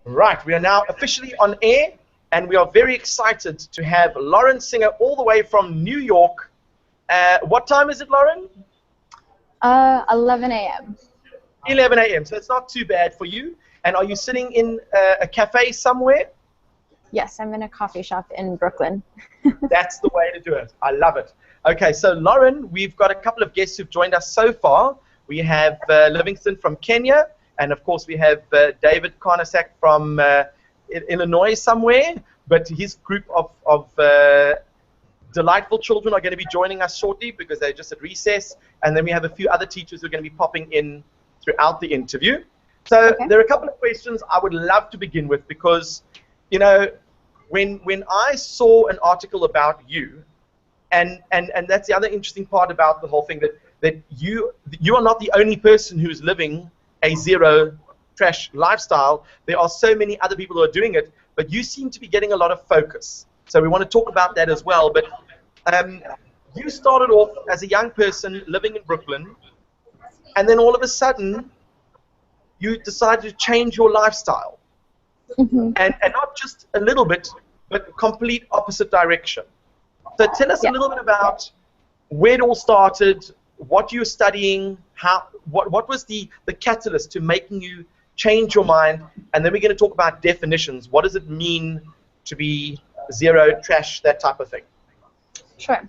Right, we are now officially on air, and we are very excited to have Lauren Singer all the way from New York. What time is it, Lauren? 11 a.m. 11 a.m., so it's not too bad for you. And are you sitting in a cafe somewhere? Yes, I'm in a coffee shop in Brooklyn. That's the way to do it. I love it. Okay, so Lauren, we've got a couple of guests who've joined us so far. We have Livingston from Kenya, and of course we have David Karnasak from Illinois somewhere, but his group of delightful children are going to be joining us shortly because they're just at recess, and then we have a few other teachers who are going to be popping in throughout the interview. So Okay. there are a couple of questions I would love to begin with because, you know, when I saw an article about you, and that's the other interesting part about the whole thing, that you are not the only person who's living a zero trash lifestyle. There are so many other people who are doing it, but you seem to be getting a lot of focus. So we want to talk about that as well. But you started off as a young person living in Brooklyn, and then all of a sudden you decided to change your lifestyle. Mm-hmm. And not just a little bit, but complete opposite direction. So tell us a little bit about where it all started, what you're studying, what was the catalyst to making you change your mind, and then we're going to talk about definitions. What does it mean to be zero trash, that type of thing? Sure.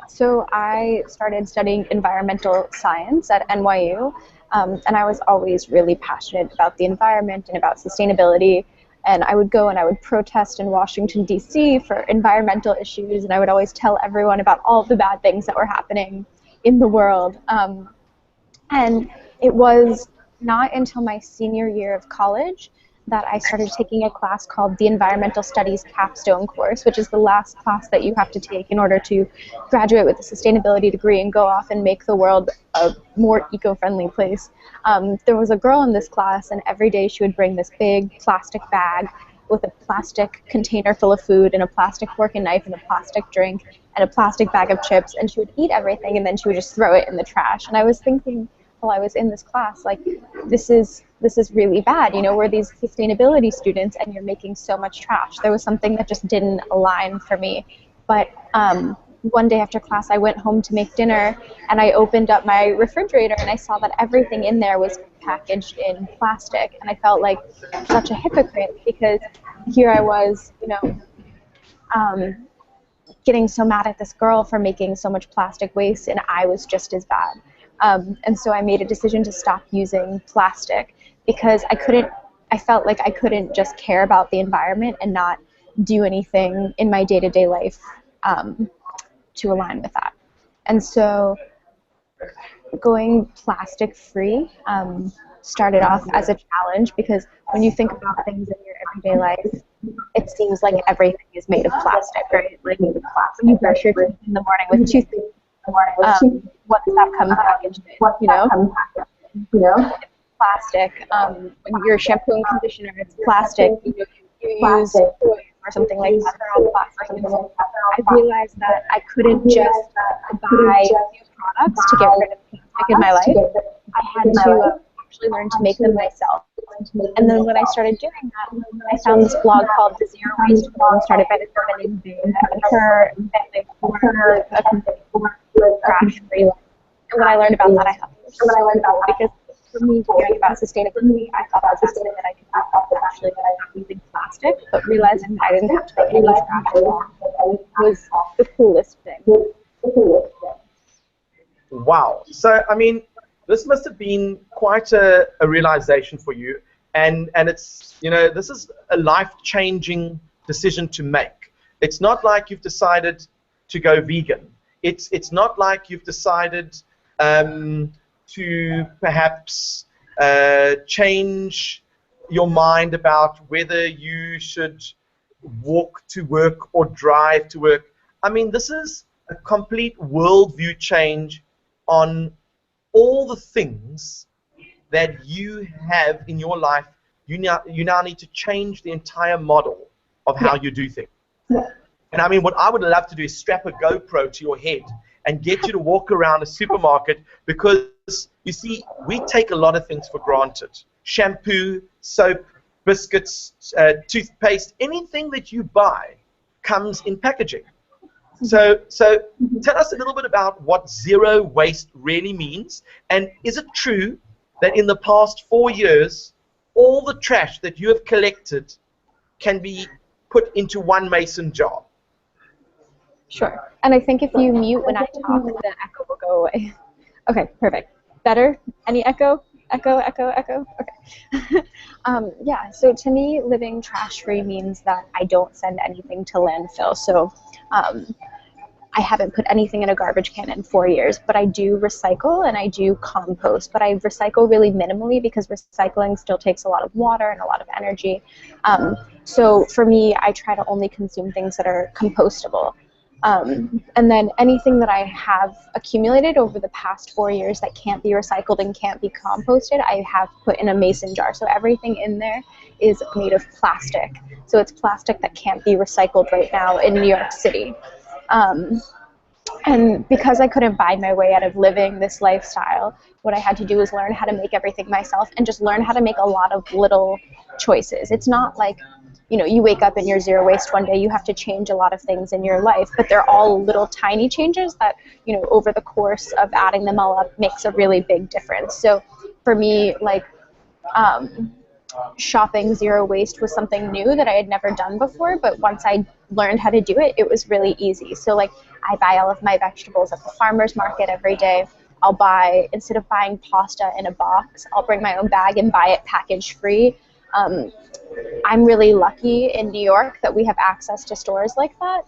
So I started studying environmental science at NYU, and I was always really passionate about the environment and about sustainability. And I would go and I would protest in Washington, D.C. for environmental issues, and I would always tell everyone about all the bad things that were happening in the world. And it was not until my senior year of college that I started taking a class called the Environmental Studies Capstone course, which is the last class that you have to take in order to graduate with a sustainability degree and go off and make the world a more eco-friendly place. There was a girl in this class, and every day she would bring this big plastic bag with a plastic container full of food and a plastic fork and knife and a plastic drink and a plastic bag of chips, and she would eat everything and then she would just throw it in the trash. And I was thinking, while I was in this class, like, this is really bad. You know, we're these sustainability students and you're making so much trash. There was something that just didn't align for me. But one day after class, I went home to make dinner, and I opened up my refrigerator and I saw that everything in there was packaged in plastic, and I felt like such a hypocrite because here I was, you know, getting so mad at this girl for making so much plastic waste, and I was just as bad. And so I made a decision to stop using plastic because I felt like I couldn't just care about the environment and not do anything in my day-to-day life to align with that. And so going plastic-free started off as a challenge because when you think about things in your everyday life, it seems like everything is made of plastic, right? Like when you brush your teeth in the morning with toothpaste, what does that come packaged in? You know, it's plastic. When you're shampoo and conditioner, it's plastic. You use toys or something like that. They're all plastic. And so I realized that I couldn't just buy new products to get rid of plastic in my life. I had to actually learn to make them myself. And then when I started doing that, I found this blog called The Zero Waste Blog, started by this woman named Bea, and her family for a company for trash free. And when I learned about that, I thought it was so cool because for me, hearing about sustainability, I thought that was something that I could do actually without using plastic, but realizing that I didn't have to make any trash at all was the coolest thing. Wow. So, I mean, this must have been quite a realization for you. And it's, you know, this is a life-changing decision to make. It's not like you've decided to go vegan. It's not like you've decided to perhaps change your mind about whether you should walk to work or drive to work. I mean, this is a complete worldview change on all the things that you have in your life. You now need to change the entire model of how you do things. And I mean, what I would love to do is strap a GoPro to your head and get you to walk around a supermarket because, you see, we take a lot of things for granted. Shampoo, soap, biscuits, toothpaste, anything that you buy comes in packaging. So tell us a little bit about what zero waste really means, and is it true that in the past 4 years, all the trash that you have collected can be put into one mason jar? Sure. And I think if you mute when I talk, the echo will go away. Okay, perfect. Better? Any echo? Echo, echo, echo? Okay. Yeah, so to me, living trash-free means that I don't send anything to landfill. So I haven't put anything in a garbage can in 4 years, but I do recycle and I do compost. But I recycle really minimally because recycling still takes a lot of water and a lot of energy. So for me, I try to only consume things that are compostable. And then anything that I have accumulated over the past 4 years that can't be recycled and can't be composted, I have put in a mason jar. So everything in there is made of plastic. So it's plastic that can't be recycled right now in New York City. And because I couldn't buy my way out of living this lifestyle, what I had to do was learn how to make everything myself and just learn how to make a lot of little choices. It's not like, you know, you wake up and you're zero waste one day, you have to change a lot of things in your life, but they're all little tiny changes that, you know, over the course of adding them all up makes a really big difference. So for me, like, shopping zero waste was something new that I had never done before, but once I learned how to do it, it was really easy. So like, I buy all of my vegetables at the farmer's market every day. I'll buy, instead of buying pasta in a box, I'll bring my own bag and buy it package free. I'm really lucky in New York that we have access to stores like that.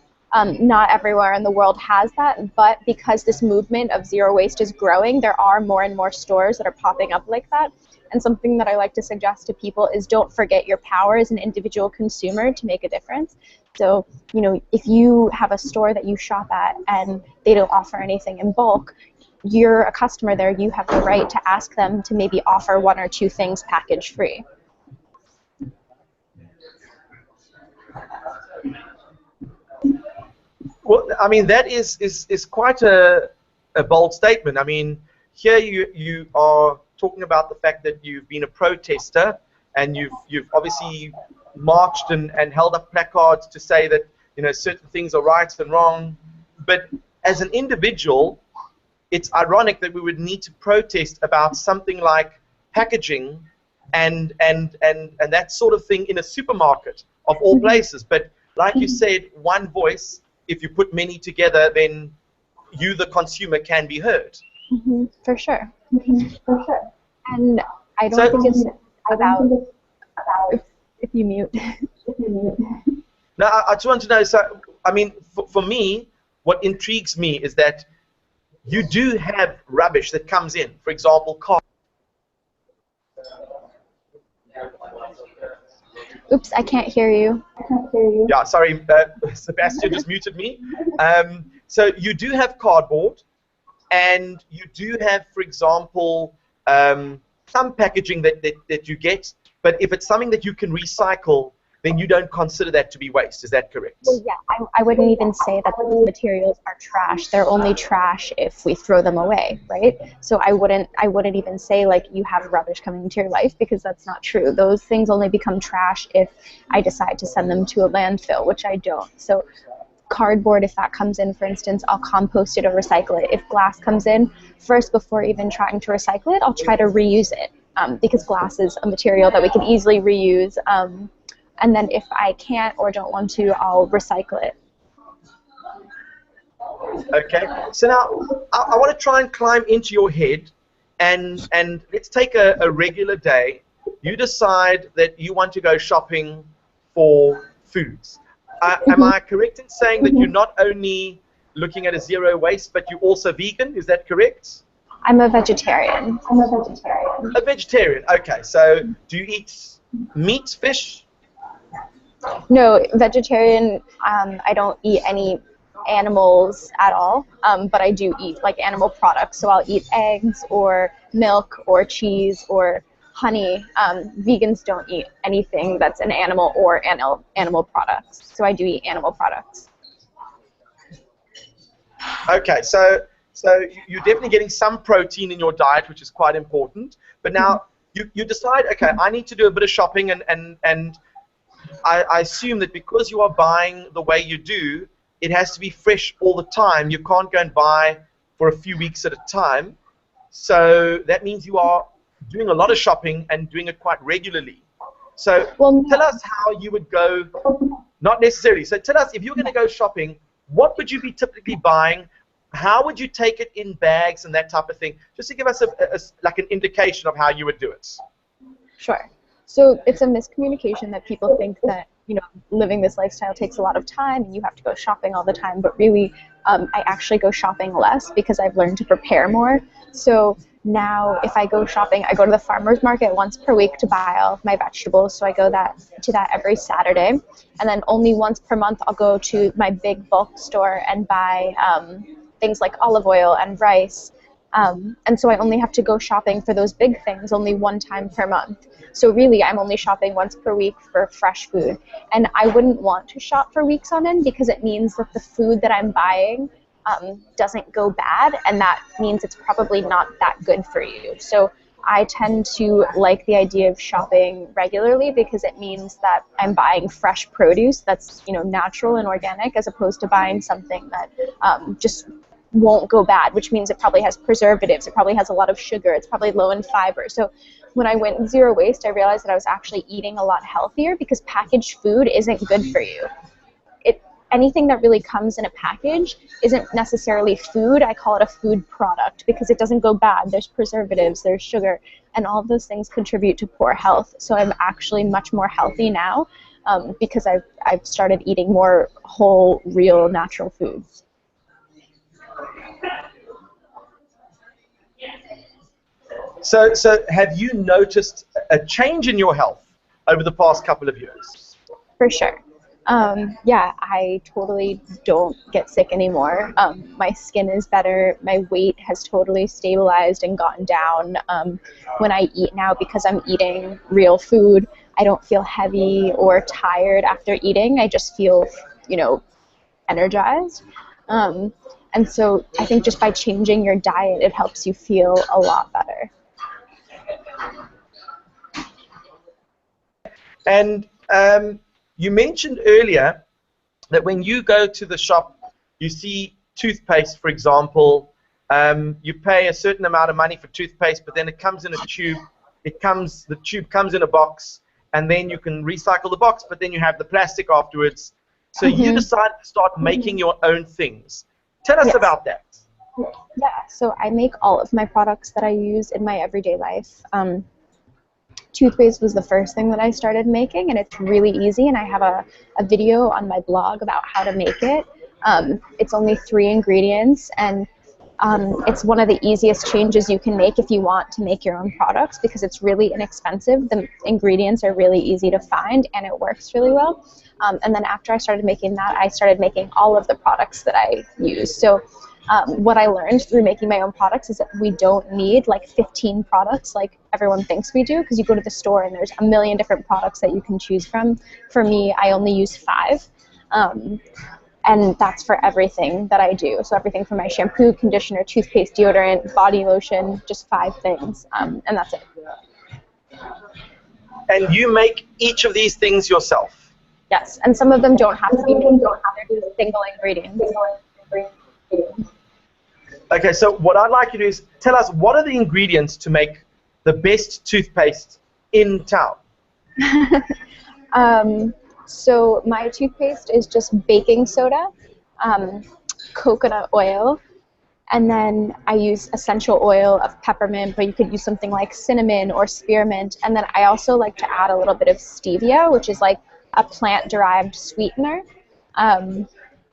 Not everywhere in the world has that, but because this movement of zero waste is growing, there are more and more stores that are popping up like that. And something that I like to suggest to people is don't forget your power as an individual consumer to make a difference. So, you know, if you have a store that you shop at and they don't offer anything in bulk, you're a customer there, you have the right to ask them to maybe offer 1 or 2 things package free. Well, I mean, that is quite a bold statement. I mean, here you are talking about the fact that you've been a protester and you've obviously marched and held up placards to say that, you know, certain things are right and wrong. But as an individual, it's ironic that we would need to protest about something like packaging and that sort of thing in a supermarket of all places. But like you said, one voice, if you put many together, then you, the consumer, can be heard. For sure. For sure. And I don't think it's about if you mute. No, I just want to know, so, I mean, for me, what intrigues me is that you do have rubbish that comes in. For example, car. Oops, I can't hear you. Yeah, sorry, Sebastian just muted me. So you do have cardboard, and you do have, for example, some packaging that you get, but if it's something that you can recycle, then you don't consider that to be waste. Is that correct? Well, yeah, I wouldn't even say that the materials are trash. They're only trash if we throw them away, right? So I wouldn't even say like you have rubbish coming into your life, because that's not true. Those things only become trash if I decide to send them to a landfill, which I don't. So cardboard, if that comes in, for instance, I'll compost it or recycle it. If glass comes in, first, before even trying to recycle it, I'll try to reuse it, because glass is a material that we can easily reuse. And then if I can't or don't want to, I'll recycle it. Okay, so now I want to try and climb into your head, and let's take a regular day. You decide that you want to go shopping for foods. Am I correct in saying that you're not only looking at a zero waste, but you're also vegan? Is that correct? I'm a vegetarian. A vegetarian, okay. So do you eat meat, fish? No, vegetarian, I don't eat any animals at all, but I do eat like animal products. So I'll eat eggs or milk or cheese or honey. Vegans don't eat anything that's an animal or animal products. So I do eat animal products. Okay, so you're definitely getting some protein in your diet, which is quite important. But now you decide, okay, I need to do a bit of shopping, and I assume that because you are buying the way you do, it has to be fresh all the time. You can't go and buy for a few weeks at a time. So that means you are doing a lot of shopping and doing it quite regularly. So tell us how you would go, not necessarily. So tell us, if you're going to go shopping, what would you be typically buying? How would you take it in bags and that type of thing? Just to give us like an indication of how you would do it. Sure. So it's a miscommunication that people think that, you know, living this lifestyle takes a lot of time and you have to go shopping all the time. But really, I actually go shopping less because I've learned to prepare more. So now if I go shopping, I go to the farmer's market once per week to buy all of my vegetables. So I go to that every Saturday. And then only once per month I'll go to my big bulk store and buy things like olive oil and rice. And so I only have to go shopping for those big things only one time per month. So really, I'm only shopping once per week for fresh food. And I wouldn't want to shop for weeks on end because it means that the food that I'm buying doesn't go bad, and that means it's probably not that good for you. So I tend to like the idea of shopping regularly because it means that I'm buying fresh produce that's, you know, natural and organic, as opposed to buying something that just won't go bad, which means it probably has preservatives, it probably has a lot of sugar, it's probably low in fiber. So when I went zero waste, I realized that I was actually eating a lot healthier because packaged food isn't good for you. Anything that really comes in a package isn't necessarily food. I call it a food product because it doesn't go bad. There's preservatives, there's sugar, and all of those things contribute to poor health. So I'm actually much more healthy now because I've started eating more whole, real, natural foods. So have you noticed a change in your health over the past couple of years? For sure. Yeah, I totally don't get sick anymore. My skin is better. My weight has totally stabilized and gotten down. When I eat now, because I'm eating real food, I don't feel heavy or tired after eating. I just feel, you know, energized. And so I think just by changing your diet, it helps you feel a lot better. And you mentioned earlier that when you go to the shop, you see toothpaste, for example, you pay a certain amount of money for toothpaste, but then it comes in a tube. The tube comes in a box, and then you can recycle the box, but then you have the plastic afterwards. So you decided to start making your own things. Tell us about that. Yeah, so I make all of my products that I use in my everyday life. Toothpaste was the first thing that I started making, and it's really easy, and I have a video on my blog about how to make it. It's only 3 ingredients, and it's one of the easiest changes you can make if you want to make your own products because it's really inexpensive. The ingredients are really easy to find, and it works really well. And then after I started making that, I started making all of the products that I use. So what I learned through making my own products is that we don't need like 15 products like everyone thinks we do, because you go to the store and there's a million different products that you can choose from. For me, I only use 5. And that's for everything that I do. So everything from my shampoo, conditioner, toothpaste, deodorant, body lotion, just 5 things, and that's it. And you make each of these things yourself? Yes, and some of them don't have to be made, they're just single ingredients. Okay, so what I'd like you to do is tell us, what are the ingredients to make the best toothpaste in town? So my toothpaste is just baking soda, coconut oil, and then I use essential oil of peppermint, but you could use something like cinnamon or spearmint. And then I also like to add a little bit of stevia, which is like a plant-derived sweetener.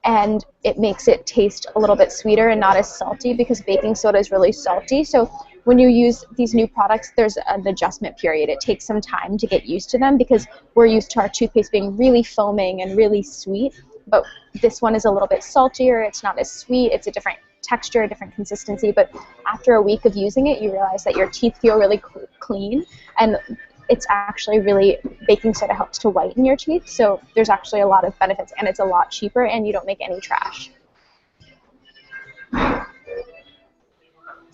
And it makes it taste a little bit sweeter and not as salty because baking soda is really salty. So when you use these new products, there's an adjustment period. It takes some time to get used to them because we're used to our toothpaste being really foaming and really sweet. But this one is a little bit saltier. It's not as sweet. It's a different texture, a different consistency. But after a week of using it, you realize that your teeth feel really clean. And it's actually really, baking soda helps to whiten your teeth. So there's actually a lot of benefits, and it's a lot cheaper, and you don't make any trash.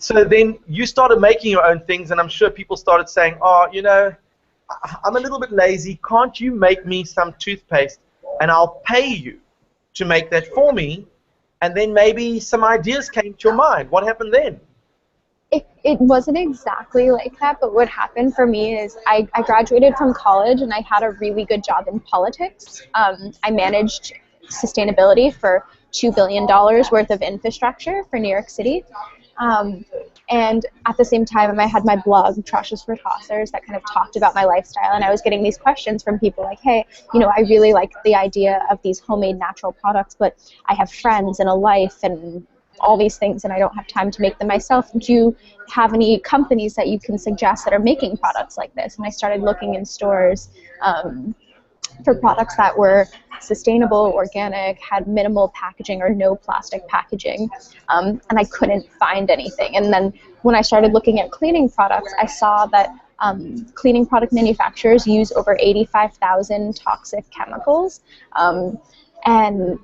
So then you started making your own things, and I'm sure people started saying, oh, you know, I'm a little bit lazy. Can't you make me some toothpaste, and I'll pay you to make that for me? And then maybe some ideas came to your mind. What happened then? It wasn't exactly like that, but what happened for me is I graduated from college and I had a really good job in politics. I managed sustainability for $2 billion worth of infrastructure for New York City. And at the same time, I had my blog, Trashes for Tossers, that kind of talked about my lifestyle. And I was getting these questions from people like, hey, you know, I really like the idea of these homemade natural products, but I have friends and a life and all these things, and I don't have time to make them myself. Do you have any companies that you can suggest that are making products like this? And I started looking in stores for products that were sustainable, organic, had minimal packaging or no plastic packaging, and I couldn't find anything. And then when I started looking at cleaning products, I saw that cleaning product manufacturers use over 85,000 toxic chemicals, and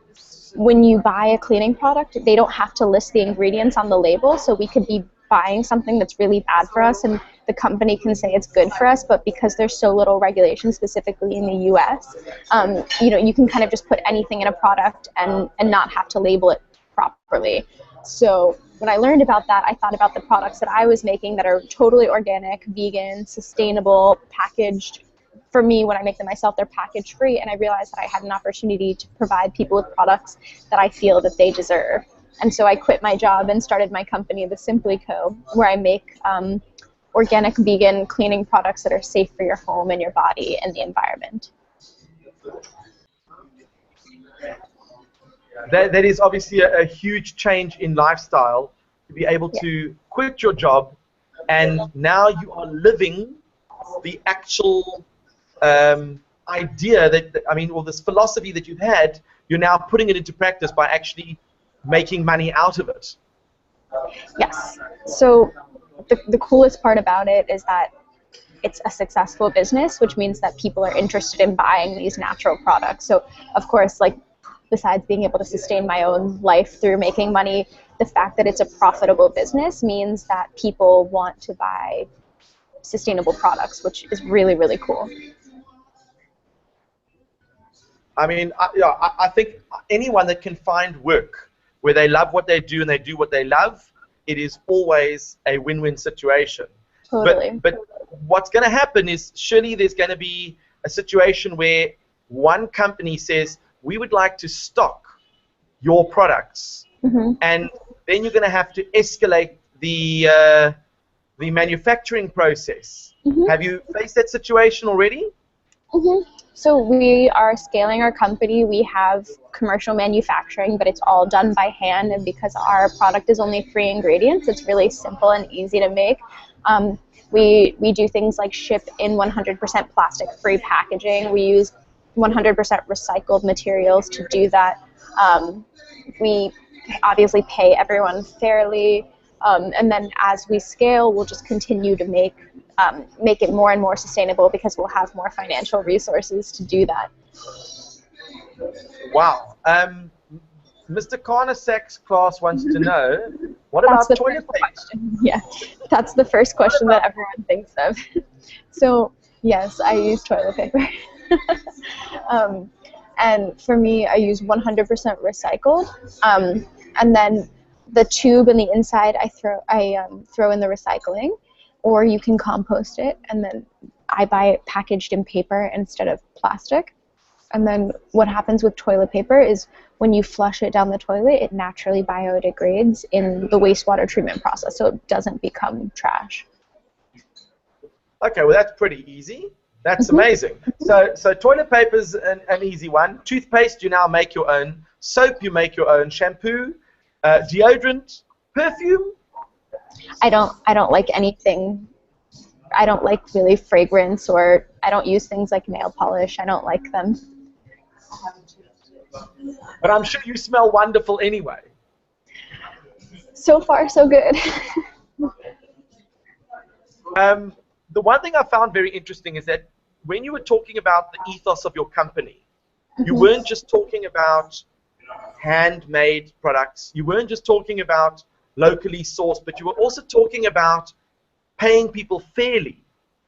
when you buy a cleaning product, they don't have to list the ingredients on the label, so we could be buying something that's really bad for us and the company can say it's good for us, but because there's so little regulation, specifically in the US, you know, you can kind of just put anything in a product and not have to label it properly. So when I learned about that, I thought about the products that I was making that are totally organic, vegan, sustainable, packaged. For me, when I make them myself, they're package free, and I realized that I had an opportunity to provide people with products that I feel that they deserve. And so I quit my job and started my company, The Simply Co., where I make organic, vegan cleaning products that are safe for your home and your body and the environment. That is obviously a huge change in lifestyle, to be able to quit your job, and now you are living the actual idea that, I mean, or this philosophy that you've had, you're now putting it into practice by actually making money out of it. Yes. So the coolest part about it is that it's a successful business, which means that people are interested in buying these natural products. So of course, like, besides being able to sustain my own life through making money, the fact that it's a profitable business means that people want to buy sustainable products, which is really, really cool. I mean, I think anyone that can find work where they love what they do and they do what they love, it is always a win-win situation. Totally. But what's going to happen is surely there's going to be a situation where one company says, we would like to stock your products, and then you're going to have to escalate the manufacturing process. Have you faced that situation already? So we are scaling our company. We have commercial manufacturing, but it's all done by hand, and because our product is only 3 ingredients, it's really simple and easy to make. We do things like ship in 100% plastic-free packaging. We use 100% recycled materials to do that. We obviously pay everyone fairly, and then as we scale, we'll just continue to make it more and more sustainable because we'll have more financial resources to do that. Wow. Mr. Carnasak's class wants to know, what about toilet paper? Yeah, that's the first question that everyone thinks of. So yes, I use toilet paper. And for me, I use 100% recycled. And then the tube and the inside I throw in the recycling, or you can compost it, and then I buy it packaged in paper instead of plastic. And then what happens with toilet paper is when you flush it down the toilet, it naturally biodegrades in the wastewater treatment process, so it doesn't become trash. Okay, well that's pretty easy. That's amazing. So toilet paper's an easy one. Toothpaste, you now make your own. Soap, you make your own. Shampoo, deodorant, perfume. I don't like anything. I don't like really fragrance, or I don't use things like nail polish. I don't like them. But I'm sure you smell wonderful anyway. So far, so good. The one thing I found very interesting is that when you were talking about the ethos of your company, you weren't just talking about handmade products. You weren't just talking about locally sourced, but you were also talking about paying people fairly.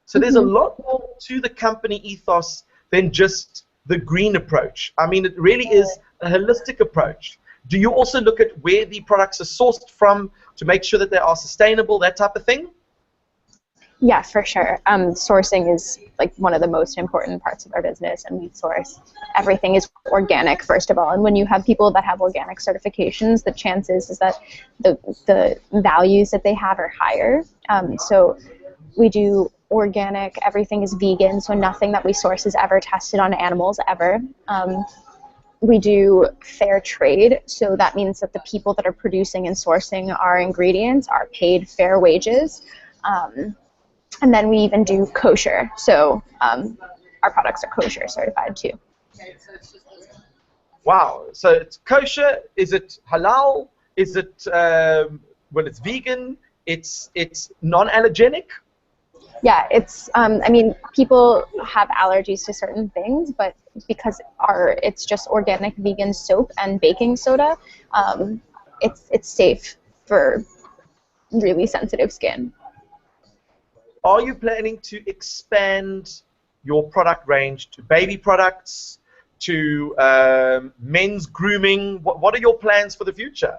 So there's a lot more to the company ethos than just the green approach. I mean, it really is a holistic approach. Do you also look at where the products are sourced from to make sure that they are sustainable, that type of thing? Yeah, for sure. Sourcing is like one of the most important parts of our business, and we source everything is organic, first of all. And when you have people that have organic certifications, the chances is that the values that they have are higher. So we do organic, everything is vegan, so nothing that we source is ever tested on animals, ever. We do fair trade, so that means that the people that are producing and sourcing our ingredients are paid fair wages. And then we even do kosher, so our products are kosher certified too. Wow, so it's kosher. Is it halal? Is it, well, it's vegan, it's non-allergenic? Yeah, it's, I mean, people have allergies to certain things, but because it's just organic vegan soap and baking soda, it's safe for really sensitive skin. Are you planning to expand your product range to baby products, to men's grooming? What are your plans for the future?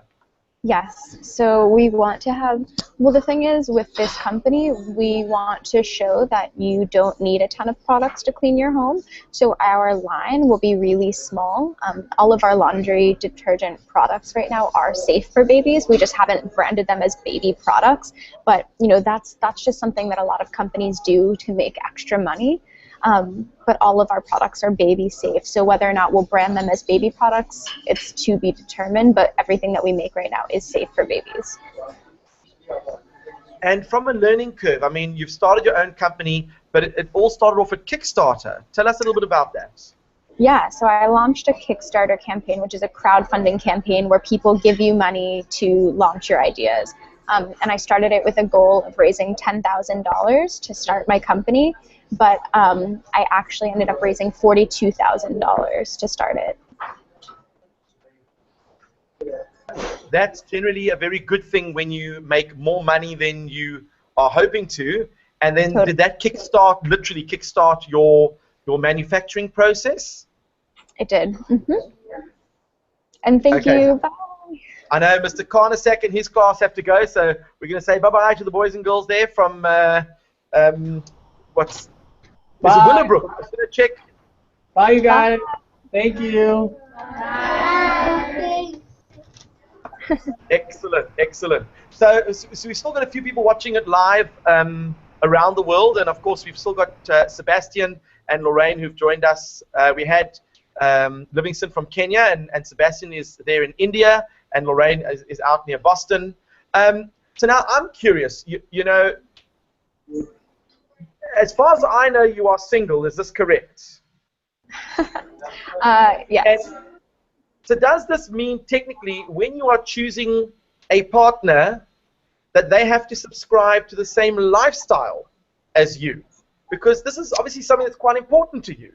Yes, so we want to have, well, the thing is with this company, we want to show that you don't need a ton of products to clean your home. So our line will be really small. All of our laundry detergent products right now are safe for babies. We just haven't branded them as baby products. But, you know, that's just something that a lot of companies do to make extra money. But all of our products are baby safe. So whether or not we'll brand them as baby products, it's to be determined, but everything that we make right now is safe for babies. And from a learning curve, I mean, you've started your own company, but it all started off at Kickstarter. Tell us a little bit about that. Yeah, so I launched a Kickstarter campaign, which is a crowdfunding campaign where people give you money to launch your ideas. And I started it with a goal of raising $10,000 to start my company. But I actually ended up raising $42,000 to start it. That's generally a very good thing when you make more money than you are hoping to. And then did that literally kickstart your manufacturing process? It did. And thank you. Bye. I know Mr. Karnasak and his class have to go, so we're going to say bye-bye to the boys and girls there from what's... Is it Willowbrook? I'm going to check. Bye, you guys. Thank you. Bye. Excellent, excellent. So we've still got a few people watching it live around the world, and of course we've still got Sebastian and Lorraine who've joined us. We had Livingston from Kenya, and Sebastian is there in India, and Lorraine is out near Boston. So now I'm curious, you know, as far as I know, you are single. Is this correct? Yes. And so does this mean technically when you are choosing a partner that they have to subscribe to the same lifestyle as you? Because this is obviously something that's quite important to you.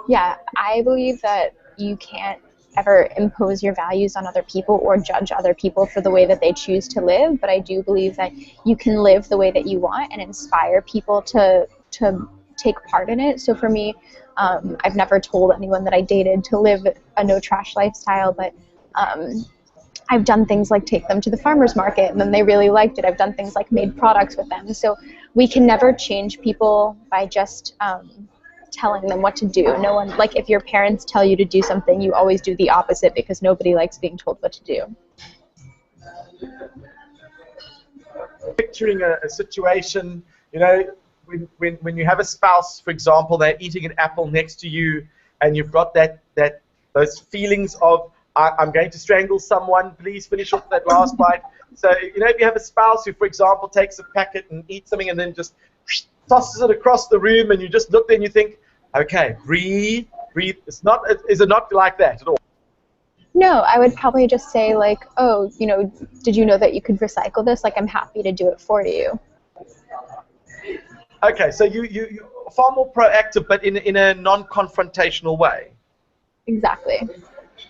Yeah, I believe that you can't ever impose your values on other people or judge other people for the way that they choose to live, but I do believe that you can live the way that you want and inspire people to take part in it. So for me, I've never told anyone that I dated to live a no trash lifestyle, but I've done things like take them to the farmer's market and then they really liked it. I've done things like made products with them. So we can never change people by just telling them what to do. No one, like if your parents tell you to do something, you always do the opposite because nobody likes being told what to do. Picturing a situation, you know, when you have a spouse, for example, they're eating an apple next to you, and you've got those feelings of I'm going to strangle someone. Please finish off that last bite. So you know, if you have a spouse who, for example, takes a packet and eats something and then just tosses it across the room, and you just look there and you think, okay, breathe. Is it not like that at all? No, I would probably just say like, oh, you know, did you know that you could recycle this? Like, I'm happy to do it for you. Okay, so you're far more proactive, but in a non-confrontational way. Exactly.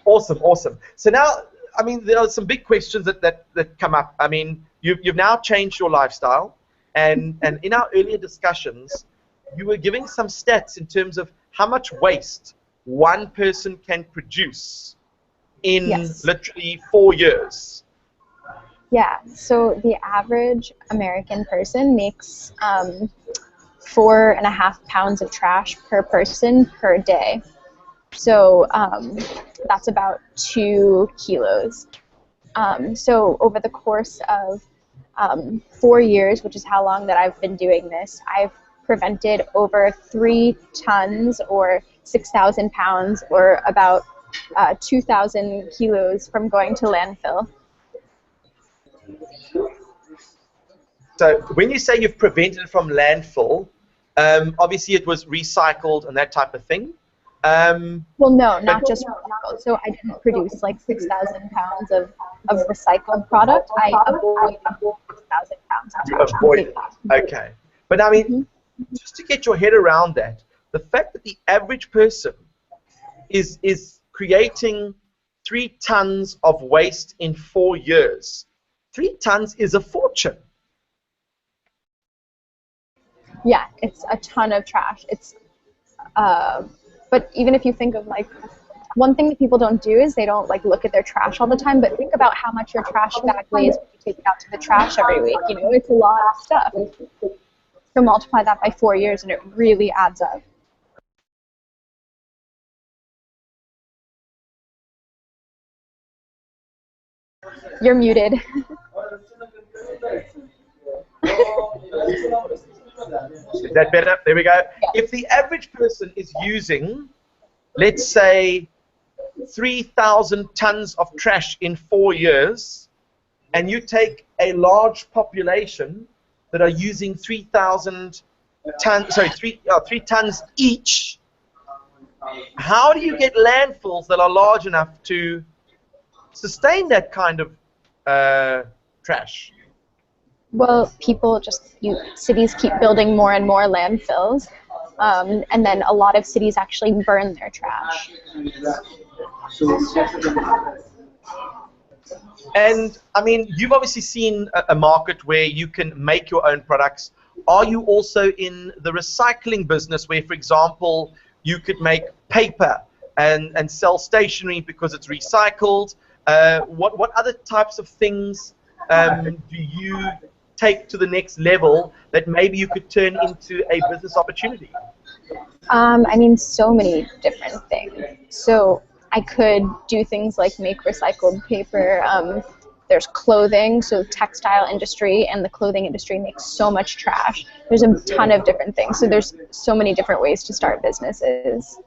Awesome, awesome. So now I mean, there are some big questions that come up. I mean, you've now changed your lifestyle, and in our earlier discussions, you were giving some stats in terms of how much waste one person can produce in literally 4 years. Yeah, so the average American person makes 4.5 pounds of trash per person per day. So that's about 2 kilos. So over the course of 4 years, which is how long that I've been doing this, I've prevented over 3 tons or 6,000 pounds or about 2,000 kilos from going to landfill. So when you say you've prevented it from landfill, obviously it was recycled and that type of thing. Well, no, not just recycled. So I didn't produce like 6,000 pounds of recycled product. I avoided 6,000 pounds of trash. Avoid. Okay. But I mean, just to get your head around that, the fact that the average person is creating 3 tons of waste in 4 years, 3 tons is a fortune. Yeah, it's a ton of trash. It's but even if you think of like, one thing that people don't do is they don't like look at their trash all the time, but think about how much your trash bag weighs when you take it out to the trash every week. You know, it's a lot of stuff. So multiply that by 4 years and it really adds up. You're muted. Is that better? There we go. If the average person is using, let's say, 3,000 tons of trash in 4 years, and you take a large population that are using 3,000 tons, sorry, 3 tons each, how do you get landfills that are large enough to sustain that kind of trash? Well, cities keep building more and more landfills, and then a lot of cities actually burn their trash. And I mean, you've obviously seen a market where you can make your own products. Are you also in the recycling business where, for example, you could make paper and sell stationery because it's recycled? What other types of things do you take to the next level that maybe you could turn into a business opportunity? I mean, so many different things. So I could do things like make recycled paper. There's clothing, so textile industry and the clothing industry makes so much trash. There's a ton of different things. So there's so many different ways to start businesses.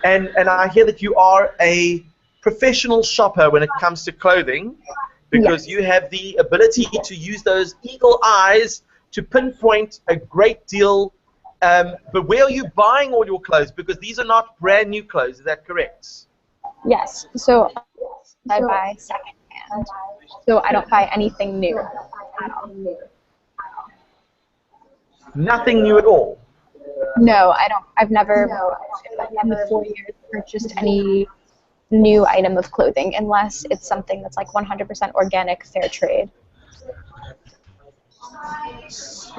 And I hear that you are a professional shopper when it comes to clothing, because you have the ability to use those eagle eyes to pinpoint a great deal. But where are you buying all your clothes? Because these are not brand new clothes. Is that correct? Yes. So I buy secondhand. So I don't buy anything new at all. Nothing new at all? No, I don't. I've never in the 4 years purchased any new item of clothing unless it's something that's like 100% organic, fair trade.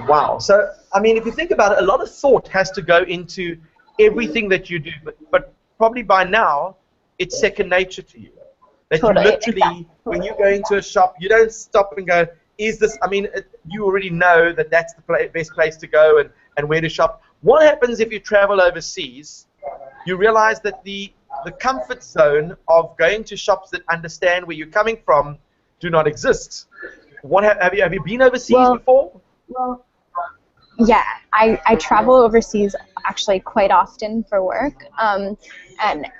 Wow. So, I mean, if you think about it, a lot of thought has to go into everything that you do, but probably by now, it's second nature to you. That Totally, you literally, exactly. when you go into a shop, you don't stop and go, is this, I mean, you already know that that's the best place to go and where to shop. What happens if you travel overseas? You realize that the comfort zone of going to shops that understand where you're coming from do not exist. Have you been overseas before? Well, yeah, I travel overseas actually quite often for work, and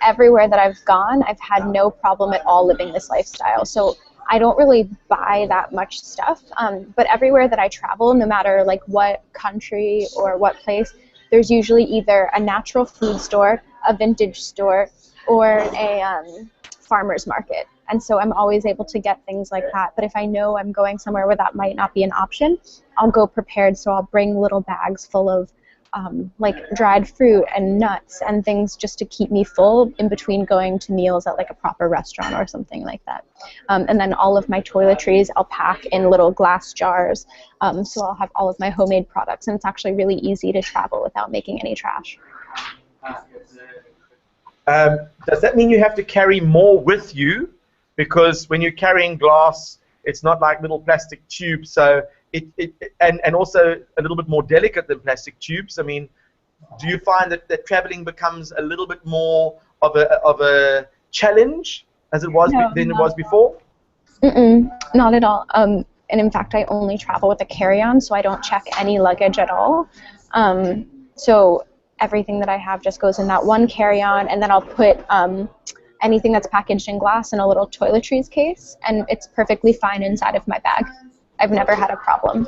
everywhere that I've gone, I've had no problem at all living this lifestyle. So I don't really buy that much stuff, but everywhere that I travel, no matter like what country or what place, there's usually either a natural food store, a vintage store, or a farmer's market. And so I'm always able to get things like that. But if I know I'm going somewhere where that might not be an option, I'll go prepared. So I'll bring little bags full of like dried fruit and nuts and things just to keep me full in between going to meals at like a proper restaurant or something like that. And then all of my toiletries I'll pack in little glass jars, so I'll have all of my homemade products, and it's actually really easy to travel without making any trash. Does that mean you have to carry more with you? Because when you're carrying glass, it's not like little plastic tubes, so and also a little bit more delicate than plastic tubes. I mean, do you find that traveling becomes a little bit more of a challenge as it was than it was before? Not at all. And in fact, I only travel with a carry-on, so I don't check any luggage at all. So everything that I have just goes in that one carry-on, and then I'll put anything that's packaged in glass in a little toiletries case, and it's perfectly fine inside of my bag. I've never had a problem.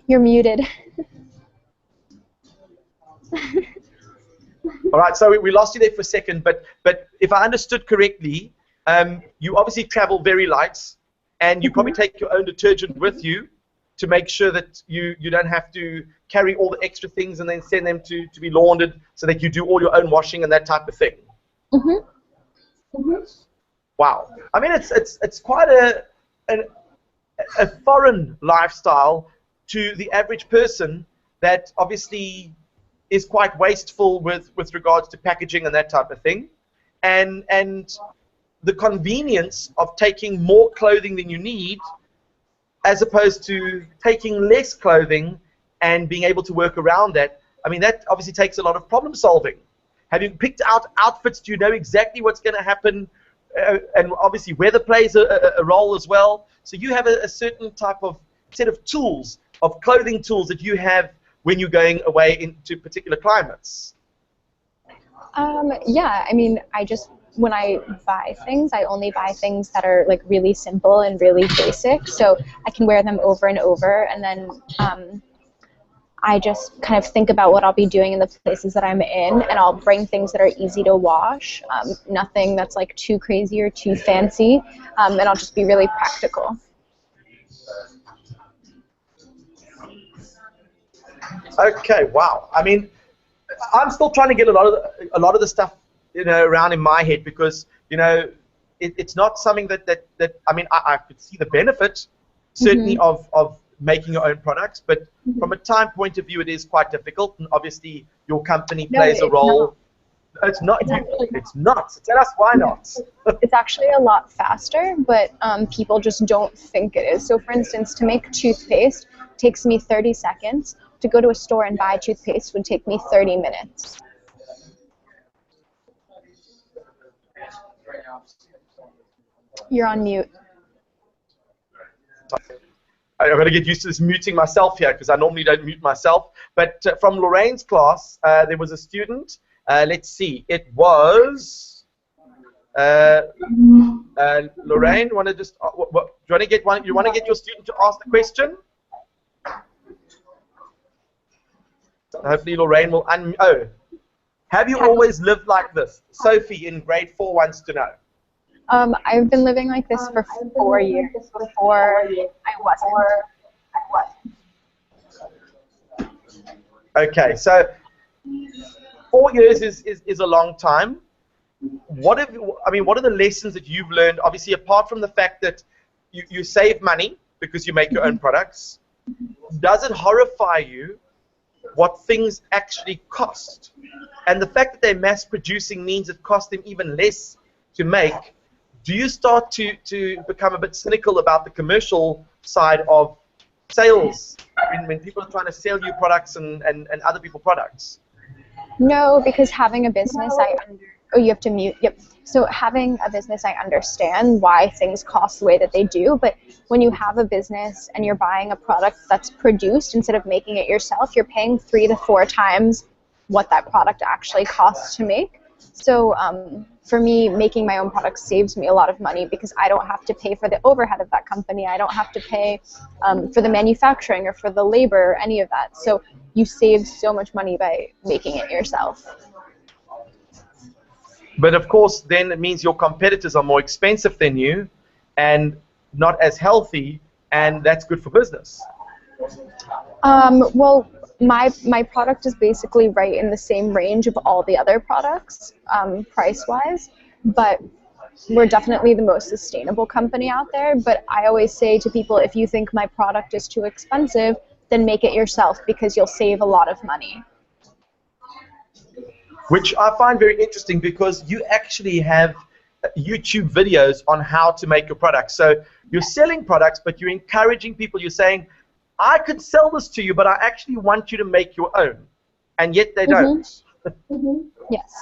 You're muted. All right, so we lost you there for a second, but if I understood correctly, you obviously travel very light, and you probably take your own detergent with you to make sure that you don't have to carry all the extra things and then send them to be laundered, so that you do all your own washing and that type of thing. Wow. I mean, it's quite a foreign lifestyle to the average person that obviously is quite wasteful with regards to packaging and that type of thing. And the convenience of taking more clothing than you need, as opposed to taking less clothing and being able to work around that. I mean, that obviously takes a lot of problem solving. Have you picked out outfits? Do you know exactly what's going to happen? And obviously weather plays a role as well. So you have a certain type of set of tools, of clothing tools that you have when you're going away into particular climates. Yeah, I mean, when I buy things, I only buy things that are like really simple and really basic, so I can wear them over and over, and then I just kind of think about what I'll be doing in the places that I'm in, and I'll bring things that are easy to wash, nothing that's like too crazy or too fancy, and I'll just be really practical. Okay, wow. I mean, I'm still trying to get a lot of the stuff, around in my head, because it's not something that I mean, I could see the benefit certainly of making your own products, but from a time point of view, it is quite difficult, and obviously your company plays a role. It's not. It's not. Tell us why not. It's actually a lot faster, but people just don't think it is. So, for instance, to make toothpaste takes me 30 seconds. To go to a store and buy toothpaste would take me 30 minutes. You're on mute. I've got to get used to this muting myself here, because I normally don't mute myself. But from Lorraine's class, there was a student. Let's see. It was Lorraine. Want to just? Do you want to get one? You want to get your student to ask the question? Hopefully Lorraine will have you always lived like this? Sophie in grade 4 wants to know. I've been living like this for 4 years before I wasn't. Okay, so 4 years is a long time. What are the lessons that you've learned, obviously, apart from the fact that you save money because you make your own products? Does it horrify you what things actually cost? And the fact that they're mass producing means it costs them even less to make. Do you start to become a bit cynical about the commercial side of sales when people are trying to sell you products and other people's products? No, because having a business, you have to mute. Yep. So having a business, I understand why things cost the way that they do, but when you have a business and you're buying a product that's produced instead of making it yourself, you're paying 3 to 4 times what that product actually costs to make. So for me, making my own products saves me a lot of money, because I don't have to pay for the overhead of that company. I don't have to pay for the manufacturing or for the labor or any of that. So you save so much money by making it yourself. But of course, then it means your competitors are more expensive than you and not as healthy, and that's good for business. Well, my product is basically right in the same range of all the other products, price-wise, but we're definitely the most sustainable company out there. But I always say to people, if you think my product is too expensive, then make it yourself, because you'll save a lot of money. Which I find very interesting, because you actually have YouTube videos on how to make your products. So you're selling products, but you're encouraging people. You're saying, I could sell this to you, but I actually want you to make your own. And yet they don't. Yes.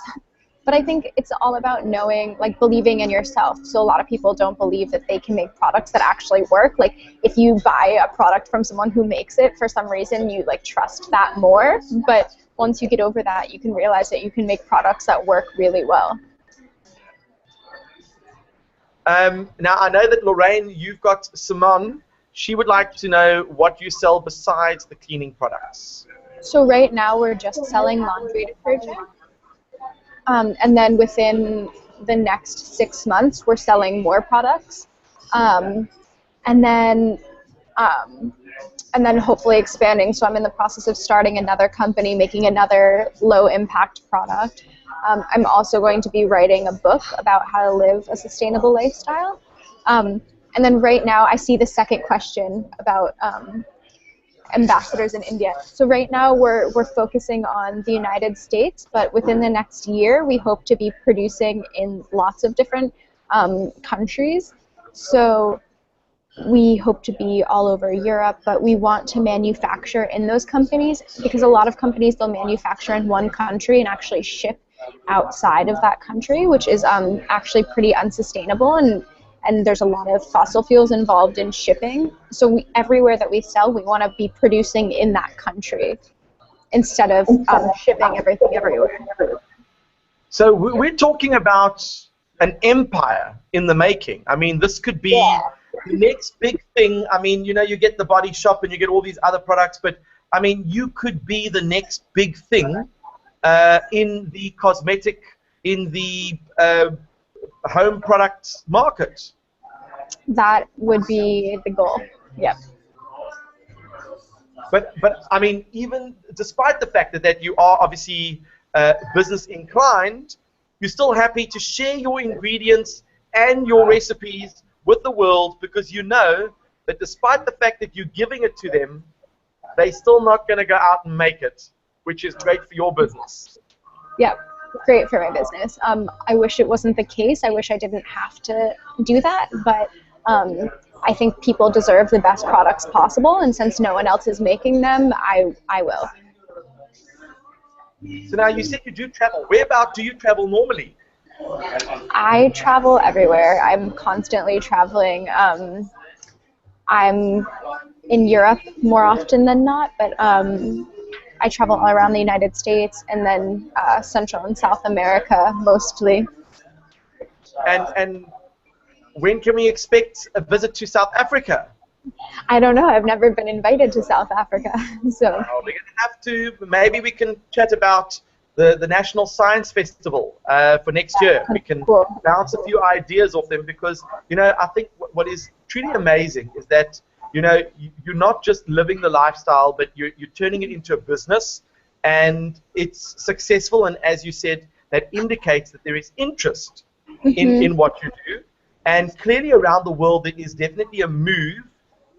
But I think it's all about knowing, like, believing in yourself. So a lot of people don't believe that they can make products that actually work. Like, if you buy a product from someone who makes it, for some reason you like trust that more. But once you get over that, you can realize that you can make products that work really well. Now, I know that, Lorraine, you've got Simone. She would like to know what you sell besides the cleaning products. So right now we're just selling laundry detergent. And then within the next 6 months, we're selling more products. And then hopefully expanding. So I'm in the process of starting another company, making another low-impact product. I'm also going to be writing a book about how to live a sustainable lifestyle. And then right now, I see the second question about ambassadors in India. So right now, we're focusing on the United States, but within the next year, we hope to be producing in lots of different countries. So we hope to be all over Europe, but we want to manufacture in those companies, because a lot of companies, they'll manufacture in one country and actually ship outside of that country, which is actually pretty unsustainable, and there's a lot of fossil fuels involved in shipping. So everywhere that we sell, we want to be producing in that country instead of shipping everything everywhere. So we're talking about an empire in the making. I mean, this could be the next big thing. I mean, you know, you get the Body Shop and you get all these other products, but I mean, you could be the next big thing in the cosmetic, in the home product market. That would be the goal. Yep. But I mean, even despite the fact that you are obviously business inclined, you're still happy to share your ingredients and your recipes with the world, because you know that despite the fact that you're giving it to them, they're still not going to go out and make it, which is great for your business. Yep. Great for my business. I wish it wasn't the case. I wish I didn't have to do that, but I think people deserve the best products possible, and since no one else is making them, I will. So now you said you do travel. Whereabout do you travel normally? I travel everywhere. I'm constantly traveling. I'm in Europe more often than not, but I travel all around the United States, and then Central and South America mostly. And when can we expect a visit to South Africa? I don't know. I've never been invited to South Africa, so. We're going to have to. Maybe we can chat about the National Science Festival for next year. We can bounce a few ideas off them, because you know, I think what is truly amazing is that, you know, you're not just living the lifestyle, but you're turning it into a business, and it's successful. And as you said, that indicates that there is interest in what you do. And clearly around the world, there is definitely a move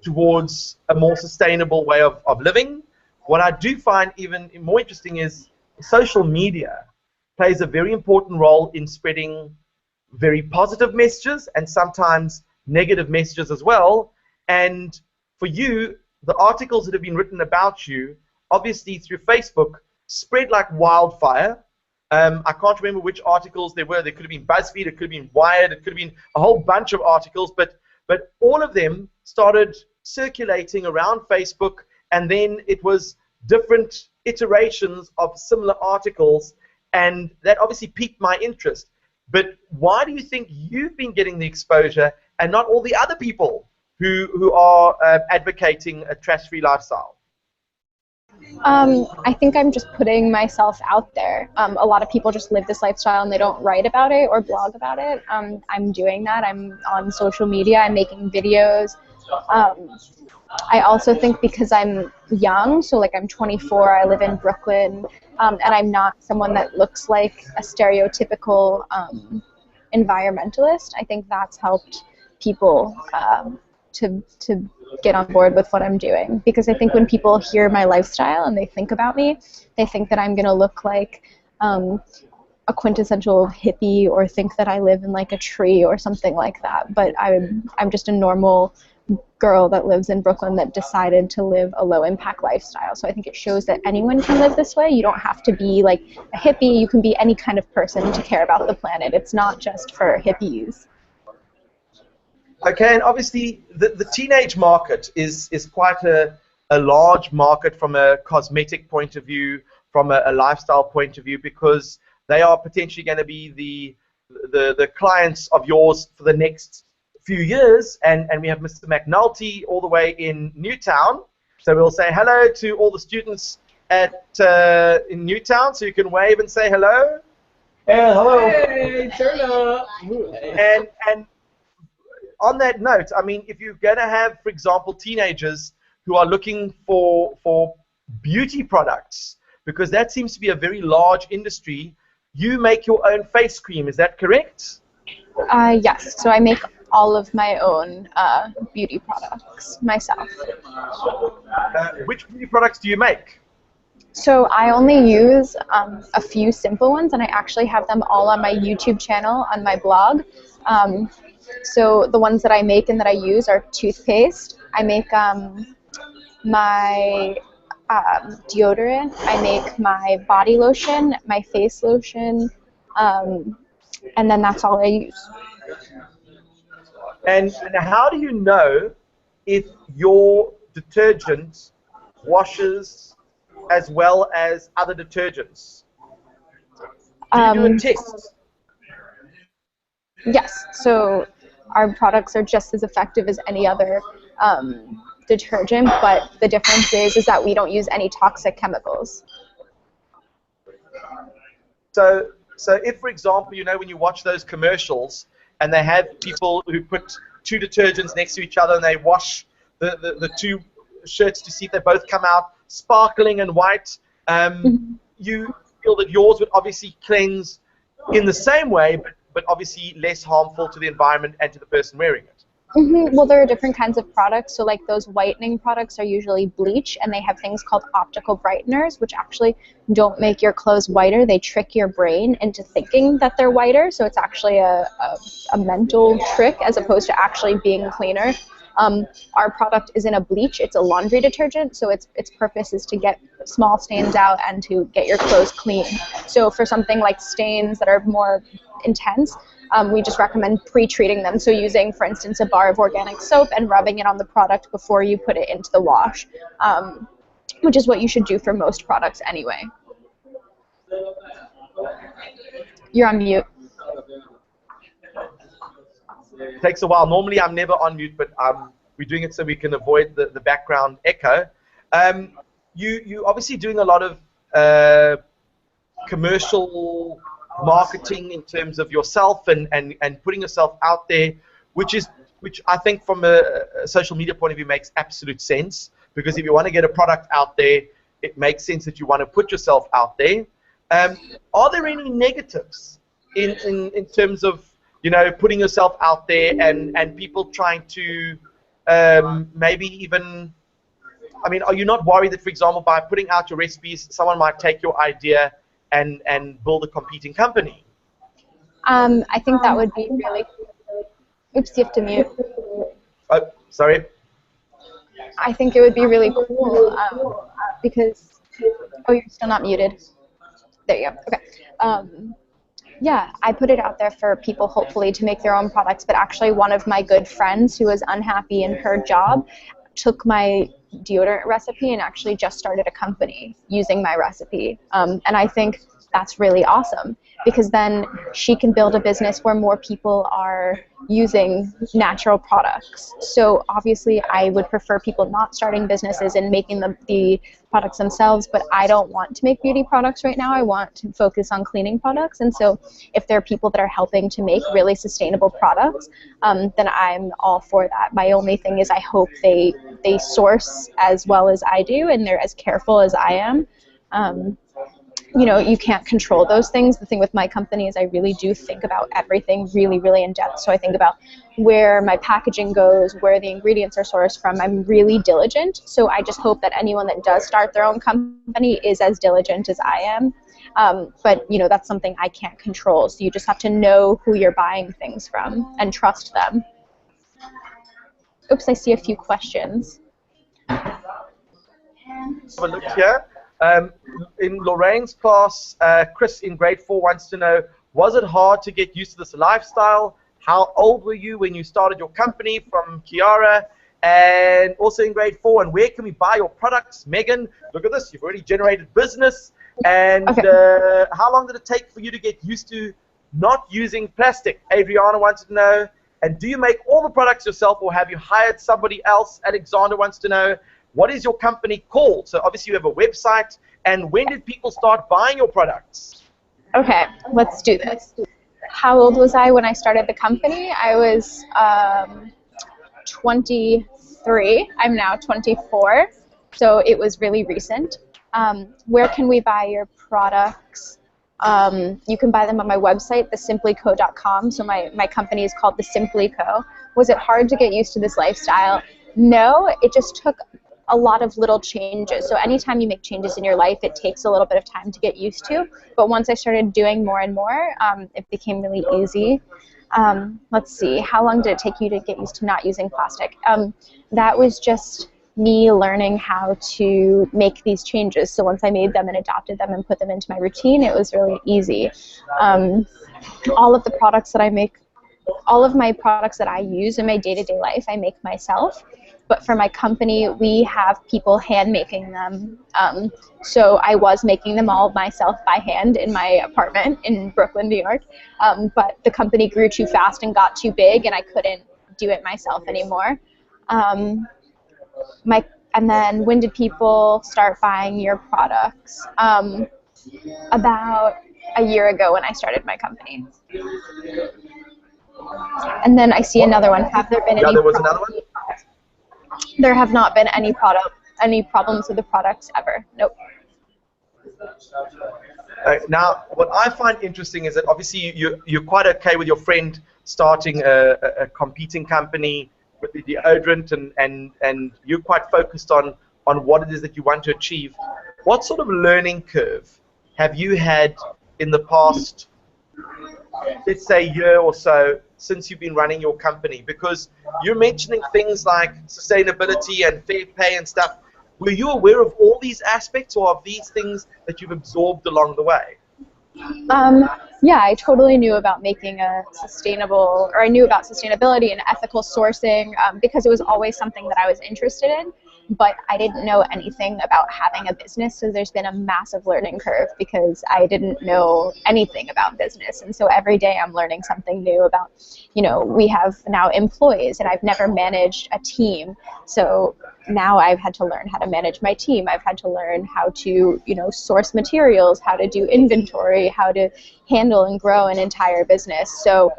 towards a more sustainable way of living. What I do find even more interesting is social media plays a very important role in spreading very positive messages and sometimes negative messages as well. And for you, the articles that have been written about you, obviously through Facebook, spread like wildfire. I can't remember which articles there were. There could have been BuzzFeed, it could have been Wired, it could have been a whole bunch of articles, but all of them started circulating around Facebook, and then it was different iterations of similar articles, and that obviously piqued my interest. But why do you think you've been getting the exposure and not all the other people who are advocating a trash-free lifestyle? I think I'm just putting myself out there. A lot of people just live this lifestyle and they don't write about it or blog about it. I'm doing that. I'm on social media. I'm making videos. I also think because I'm young, so like I'm 24, I live in Brooklyn, and I'm not someone that looks like a stereotypical environmentalist. I think that's helped people to get on board with what I'm doing, because I think when people hear my lifestyle and they think about me, they think that I'm going to look like a quintessential hippie, or think that I live in like a tree or something like that. But I'm just a normal girl that lives in Brooklyn that decided to live a low impact lifestyle. So I think it shows that anyone can live this way. You don't have to be like a hippie. You can be any kind of person to care about the planet. It's not just for hippies. Okay, and obviously the teenage market is quite a large market from a cosmetic point of view, from a lifestyle point of view, because they are potentially going to be the clients of yours for the next few years. And we have Mr. McNulty all the way in Newtown. So we'll say hello to all the students at in Newtown, so you can wave and say hello. Hey, hello. Hey, turn up. And on that note, I mean, if you're going to have, for example, teenagers who are looking for beauty products, because that seems to be a very large industry, you make your own face cream, is that correct? Yes, so I make all of my own beauty products myself. Which beauty products do you make? So I only use a few simple ones, and I actually have them all on my YouTube channel, on my blog. So the ones that I make and that I use are toothpaste. I make my deodorant. I make my body lotion, my face lotion, and then that's all I use. And how do you know if your detergent washes as well as other detergents? Do you do a test? Yes, so our products are just as effective as any other detergent, but the difference is that we don't use any toxic chemicals. So if, for example, you know, when you watch those commercials and they have people who put two detergents next to each other and they wash the two shirts to see if they both come out sparkling and white, you feel that yours would obviously cleanse in the same way, but obviously less harmful to the environment and to the person wearing it. Well, there are different kinds of products. So like those whitening products are usually bleach, and they have things called optical brighteners, which actually don't make your clothes whiter. They trick your brain into thinking that they're whiter. So it's actually a mental trick as opposed to actually being cleaner. Our product isn't a bleach, it's a laundry detergent, so its purpose is to get small stains out and to get your clothes clean. So for something like stains that are more intense, we just recommend pre-treating them, so using, for instance, a bar of organic soap and rubbing it on the product before you put it into the wash, which is what you should do for most products anyway. You're on mute. It takes a while. Normally I'm never on mute, but we're doing it so we can avoid the background echo. You obviously doing a lot of commercial marketing in terms of yourself and putting yourself out there, which I think from a social media point of view makes absolute sense, because if you want to get a product out there, it makes sense that you want to put yourself out there. Are there any negatives in terms of, you know, putting yourself out there and people trying to maybe even, I mean, are you not worried that, for example, by putting out your recipes, someone might take your idea and build a competing company? I think that would be really, oops, you have to mute. Oh, sorry. I think it would be really cool because, oh, you're still not muted. There you go, okay. Yeah, I put it out there for people hopefully to make their own products, but actually one of my good friends who was unhappy in her job took my deodorant recipe and actually just started a company using my recipe. And I think that's really awesome, because then she can build a business where more people are using natural products. So obviously I would prefer people not starting businesses and making the products themselves, but I don't want to make beauty products right now. I want to focus on cleaning products. And so if there are people that are helping to make really sustainable products, then I'm all for that. My only thing is I hope they source as well as I do, and they're as careful as I am. You know, you can't control those things. The thing with my company is I really do think about everything really, really in depth. So I think about where my packaging goes, where the ingredients are sourced from. I'm really diligent. So I just hope that anyone that does start their own company is as diligent as I am. But, you know, that's something I can't control. So you just have to know who you're buying things from and trust them. Oops, I see a few questions. Have a look here. In Lorraine's class, Chris in grade 4 wants to know, was it hard to get used to this lifestyle? How old were you when you started your company? From Kiara. And also in grade 4, and where can we buy your products? Megan, look at this. You've already generated business. And okay. How long did it take for you to get used to not using plastic? Adriana wanted to know. And do you make all the products yourself, or have you hired somebody else? Alexander wants to know. What is your company called? So obviously you have a website. And when did people start buying your products? Okay, let's do this. How old was I when I started the company? I was 23. I'm now 24. So it was really recent. Where can we buy your products? You can buy them on my website, thesimplyco.com. So my company is called The Simply Co. Was it hard to get used to this lifestyle? No, it just took a lot of little changes. So anytime you make changes in your life, it takes a little bit of time to get used to. But once I started doing more and more, it became really easy. Let's see, how long did it take you to get used to not using plastic? That was just me learning how to make these changes. So once I made them and adopted them and put them into my routine, it was really easy. All of the products that I make, all of my products that I use in my day-to-day life, I make myself. But for my company, we have people hand making them. So I was making them all myself by hand in my apartment in Brooklyn, New York. But the company grew too fast and got too big, and I couldn't do it myself anymore. And then when did people start buying your products? About a year ago when I started my company. And then I see another one. Have there been any? There was another one. There have not been any problems with the products ever. Nope. Now, what I find interesting is that obviously you're quite okay with your friend starting a competing company with the deodorant, and you're quite focused on what it is that you want to achieve. What sort of learning curve have you had in the past, let's say, year or so since you've been running your company? Because you're mentioning things like sustainability and fair pay and stuff. Were you aware of all these aspects, or of these things that you've absorbed along the way? Yeah, I totally knew about making a sustainable, or I knew about sustainability and ethical sourcing because it was always something that I was interested in, but I didn't know anything about having a business. So there's been a massive learning curve because I didn't know anything about business. And so every day I'm learning something new about, you know, we have now employees, and I've never managed a team. So now I've had to learn how to manage my team. I've had to learn how to, you know, source materials, how to do inventory, how to handle and grow an entire business. So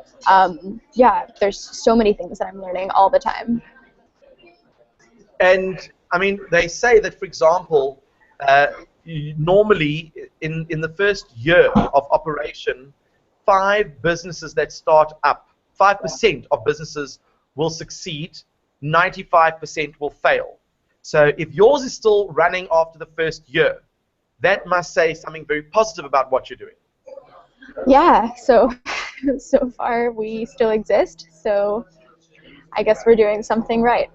yeah, there's so many things that I'm learning all the time. And I mean, they say that, for example, normally in the first year of operation, 5 businesses that start up, 5% of businesses will succeed, 95% will fail. So if yours is still running after the first year, that must say something very positive about what you're doing. Yeah, so far we still exist, so I guess we're doing something right.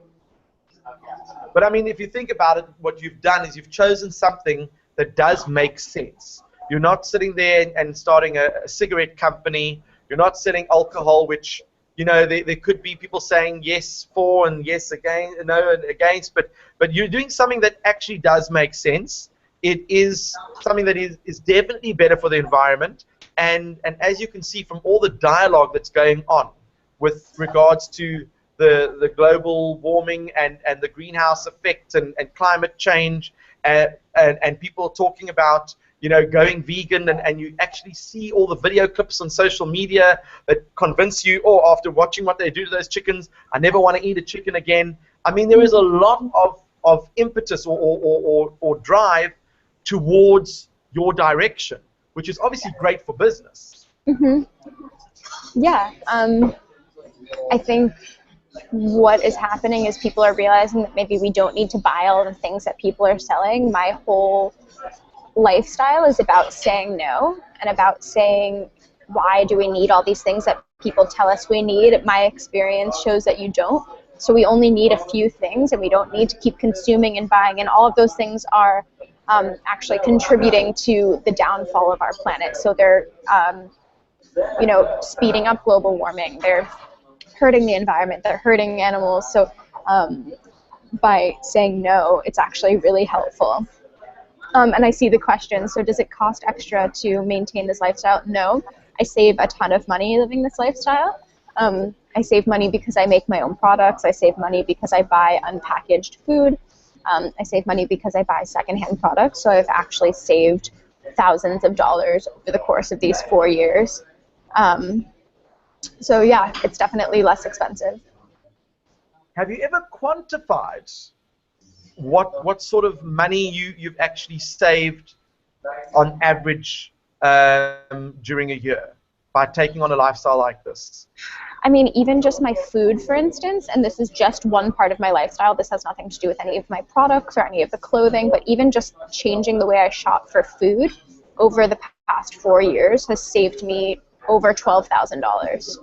But I mean, if you think about it, what you've done is you've chosen something that does make sense. You're not sitting there and starting a cigarette company. You're not selling alcohol, which, you know, there could be people saying yes for and yes again, no and against, but you're doing something that actually does make sense. it is something that is definitely better for the environment. And as you can see from all the dialogue that's going on with regards to the global warming and the greenhouse effect and climate change, and people talking about, you know, going vegan, and you actually see all the video clips on social media that convince you, oh, after watching what they do to those chickens, I never want to eat a chicken again. I mean, there is a lot of impetus or drive towards your direction, which is obviously great for business. Mm-hmm. Yeah. I think what is happening is people are realizing that maybe we don't need to buy all the things that people are selling. My whole lifestyle is about saying no and about saying, why do we need all these things that people tell us we need? My experience shows that you don't. So we only need a few things, and we don't need to keep consuming and buying, and all of those things are actually contributing to the downfall of our planet. So they're you know, speeding up global warming. They're hurting the environment. They're hurting animals. So by saying no, it's actually really helpful. And I see the question, so does it cost extra to maintain this lifestyle? No. I save a ton of money living this lifestyle. I save money because I make my own products. I save money because I buy unpackaged food. I save money because I buy secondhand products. So I've actually saved thousands of dollars over the course of these 4 years. So yeah, it's definitely less expensive. Have you ever quantified what sort of money you've actually saved on average during a year by taking on a lifestyle like this? I mean, even just my food, for instance, and this is just one part of my lifestyle. This has nothing to do with any of my products or any of the clothing, but even just changing the way I shop for food over the past 4 years has saved me over $12,000.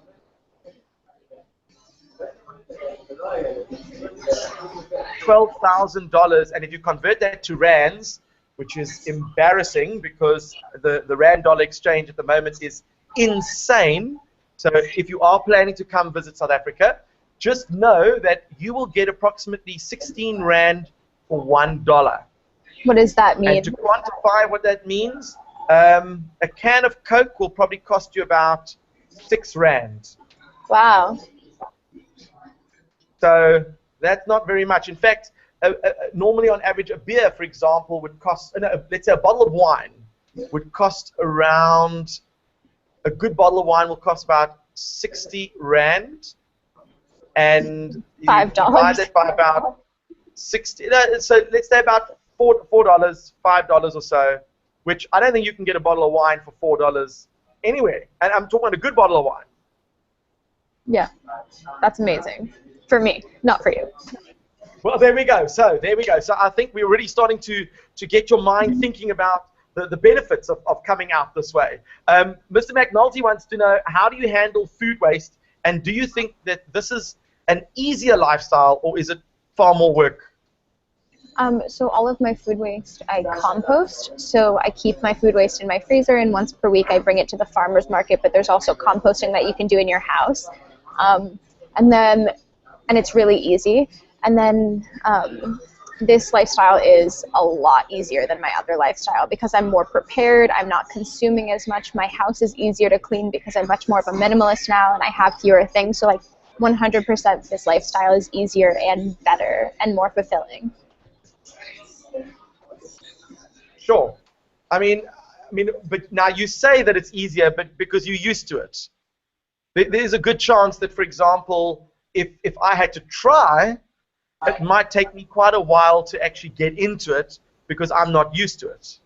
$12,000, and if you convert that to rands, which is embarrassing because the rand-dollar exchange at the moment is insane. So if you are planning to come visit South Africa, just know that you will get approximately 16 rand for $1. What does that mean? And to quantify what that means, a can of Coke will probably cost you about 6 rand. Wow. So that's not very much. In fact, normally on average, a beer, for example, would cost, let's say a bottle of wine would cost around, a good bottle of wine will cost about 60 rand. And you $5. divide that by about 60, so let's say about $4, $5 or so, which I don't think you can get a bottle of wine for $4 anywhere. And I'm talking about a good bottle of wine. Yeah, that's amazing. For me, not for you. Well, there we go. So there we go. So I think we're already starting to get your mind thinking about the benefits of coming out this way. Mr. McNulty wants to know, how do you handle food waste, and do you think that this is an easier lifestyle, or is it far more work? So all of my food waste I compost. So I keep my food waste in my freezer, and once per week I bring it to the farmer's market, but there's also composting that you can do in your house. And it's really easy. And then this lifestyle is a lot easier than my other lifestyle because I'm more prepared. I'm not consuming as much. My house is easier to clean because I'm much more of a minimalist now, and I have fewer things. So like 100% this lifestyle is easier and better and more fulfilling. Sure. I mean, but now you say that it's easier, but because you're used to it. There's a good chance that, for example, if I had to try, it might take me quite a while to actually get into it because I'm not used to it.